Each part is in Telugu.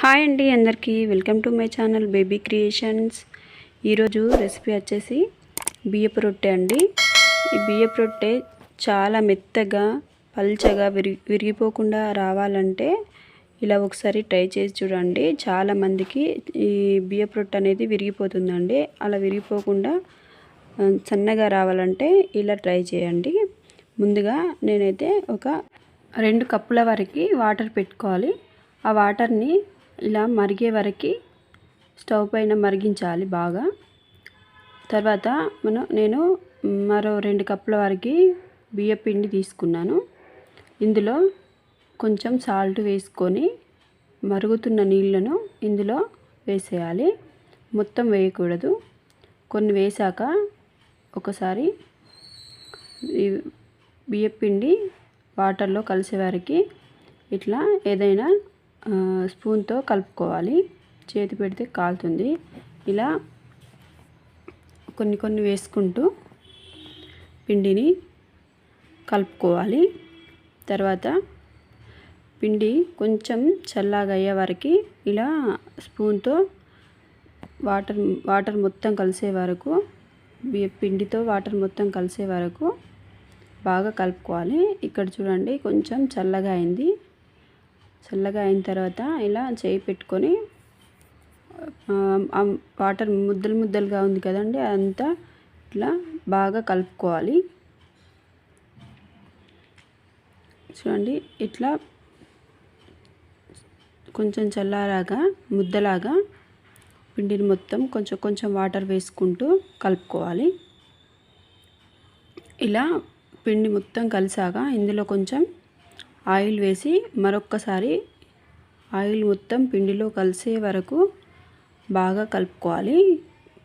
హాయ్ అండి అందరికీ welcome to my channel baby creations. ఈరోజు రెసిపీ వచ్చేసి బియ్యపు రొట్టె అండి. ఈ బియ్యపు రొట్టె చాలా మెత్తగా పల్చగా విరిగిపోకుండా రావాలంటే ఇలా ఒకసారి ట్రై చేసి చూడండి. చాలామందికి ఈ బియ్యపు రొట్టె అనేది విరిగిపోతుందండి. అలా విరిగిపోకుండా సన్నగా రావాలంటే ఇలా ట్రై చేయండి. ముందుగా నేనైతే ఒక 2 కప్పుల వరకు వాటర్ పెట్టుకోవాలి. ఆ వాటర్ని ఇలా మరిగే వరకు స్టవ్ పైన మరిగించాలి బాగా. తర్వాత నేను మరో 2 కప్పుల వరకు బియ్యం పిండి తీసుకున్నాను. ఇందులో కొంచెం సాల్ట్ వేసుకొని మరుగుతున్న నీళ్ళను ఇందులో వేసేయాలి. మొత్తం వేయకూడదు. కొన్ని వేసాక ఒకసారి ఈ బియ్యం పిండి వాటర్లో కలిసే వరకు ఇట్లా ఏదైనా స్పూన్తో కలుపుకోవాలి. చేతి పెడితే కాలుతుంది. ఇలా కొన్ని వేసుకుంటూ పిండిని కలుపుకోవాలి. తర్వాత పిండి కొంచెం చల్లగా అయ్యే వరకు ఇలా స్పూన్తో వాటర్ మొత్తం కలిసే వరకు పిండితో వాటర్ మొత్తం కలిసే వరకు బాగా కలుపుకోవాలి. ఇక్కడ చూడండి కొంచెం చల్లగా అయింది. చల్లగా అయిన తర్వాత ఇలా చేయి పెట్టుకొని వాటర్ ముద్దలుగా ఉంది కదండి, అంతా ఇట్లా బాగా కలుపుకోవాలి. చూడండి ఇట్లా కొంచెం చల్లారాగా ముద్దలాగా పిండిని మొత్తం కొంచెం వాటర్ వేసుకుంటూ కలుపుకోవాలి. ఇలా పిండి మొత్తం కలిసాక ఇందులో కొంచెం ఆయిల్ వేసి మరొక్కసారి ఆయిల్ మొత్తం పిండిలో కలిసే వరకు బాగా కలుపుకోవాలి.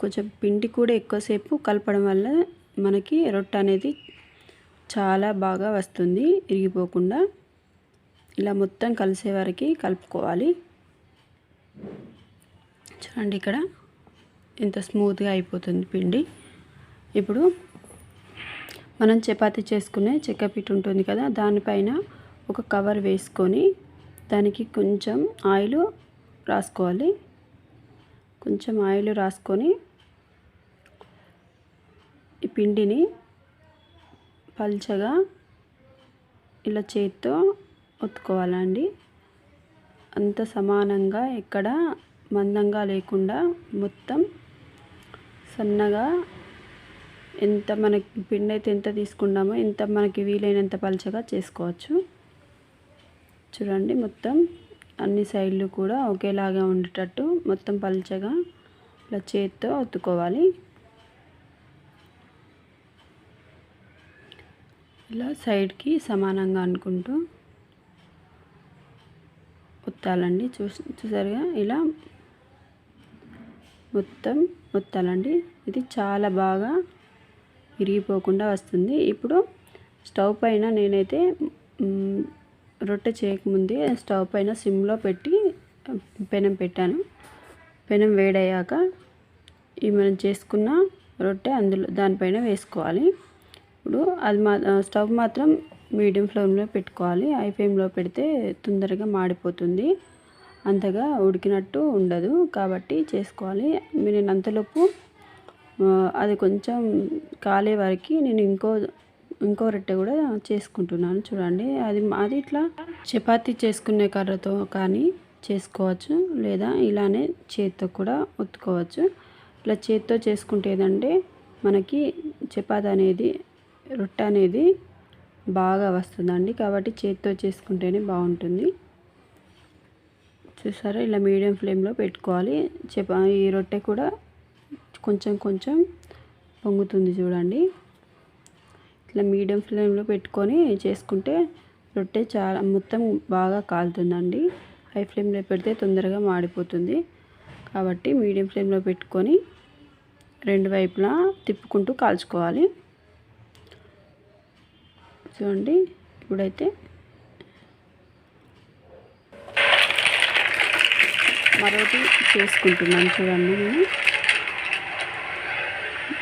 కొంచెం పిండి కూడా ఎక్కువసేపు కలపడం వల్ల మనకి రొట్టె అనేది చాలా బాగా వస్తుంది ఇరిగిపోకుండా. ఇలా మొత్తం కలిసే వరకు కలుపుకోవాలి. చూడండి ఇక్కడ ఎంత స్మూత్గా అయిపోతుంది పిండి. ఇప్పుడు మనం చపాతీ చేసుకునే చెక్కపీట ఉంటుంది కదా, దానిపైన ఒక కవర్ వేసుకొని దానికి కొంచెం ఆయిల్ రాసుకోవాలి. కొంచెం ఆయిల్ రాసుకొని ఈ పిండిని పల్చగా ఇలా చేత్తో ఒత్తుకోవాలండి. అంత సమానంగా ఎక్కడ మందంగా లేకుండా మొత్తం సన్నగా ఎంత మనకి పిండి అయితే ఎంత తీసుకున్నామో ఎంత మనకి వీలైనంత పల్చగా చేసుకోవచ్చు. చూడండి మొత్తం అన్ని సైడ్లు కూడా ఒకేలాగా ఉండేటట్టు మొత్తం పల్చగా ఇలా చేత్తో ఒత్తుకోవాలి. ఇలా సైడ్కి సమానంగా అనుకుంటూ ఒత్తాలండి. చూసారుగా ఇలా మొత్తం ఒత్తాలండి. ఇది చాలా బాగా విరిగిపోకుండా వస్తుంది. ఇప్పుడు స్టవ్ పైన నేనైతే రొట్టె చేయకముందే స్టవ్ పైన సిమ్లో పెట్టి పెనం పెట్టాను. పెనం వేడయ్యాక ఈ మనం చేసుకున్న రొట్టె దానిపైన వేసుకోవాలి. ఇప్పుడు అది స్టవ్ మాత్రం మీడియం ఫ్లేమ్లో పెట్టుకోవాలి. హై ఫ్లేమ్లో పెడితే తొందరగా మాడిపోతుంది, అంతగా ఉడికినట్టు ఉండదు. కాబట్టి చేసుకోవాలి. నేను అంతలోపు అది కొంచెం కాలే వరకు నేను ఇంకో రొట్టె కూడా చేసుకుంటున్నాను. చూడండి అది ఇట్లా చపాతీ చేసుకునే కర్రతో కానీ చేసుకోవచ్చు, లేదా ఇలానే చేత్తో కూడా ఒత్తుకోవచ్చు. ఇలా చేత్తో చేసుకుంటే ఏదంటే మనకి చపాతీ అనేది రొట్టె అనేది బాగా వస్తుందండి. కాబట్టి చేత్తో చేసుకుంటేనే బాగుంటుంది. చూసారా ఇలా మీడియం ఫ్లేమ్లో పెట్టుకోవాలి. ఈ రొట్టె కూడా కొంచెం పొంగుతుంది చూడండి. ఇట్లా మీడియం ఫ్లేమ్లో పెట్టుకొని చేసుకుంటే రొట్టె చాలా మొత్తం బాగా కాలుతుందండి. హై ఫ్లేమ్లో పెడితే తొందరగా మాడిపోతుంది. కాబట్టి మీడియం ఫ్లేమ్లో పెట్టుకొని 2 వైపులా తిప్పుకుంటూ కాల్చుకోవాలి. చూడండి ఇప్పుడైతే మరొకటి చేసుకుంటున్నాను. చూడండి నేను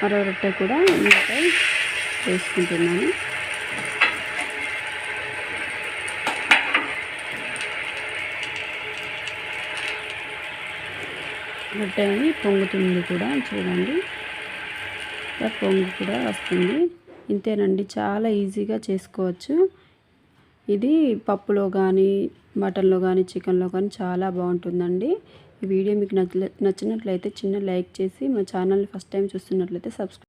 మరో రొట్టె కూడా నీపై వేసుకుంటున్నాను. రొట్టె అని పొంగుతుంది కూడా చూడండి, ఇలా పొంగు కూడా వస్తుంది. ఇంతేనండి, చాలా ఈజీగా చేసుకోవచ్చు. ఇది పప్పులో కానీ, మటన్లో కానీ, చికెన్లో కానీ చాలా బాగుంటుందండి. ఈ వీడియో మీకు నచ్చినట్లయితే చిన్న లైక్ చేసి మా ఛానల్ని ఫస్ట్ టైం చూస్తున్నట్లయితే సబ్స్క్రైబ్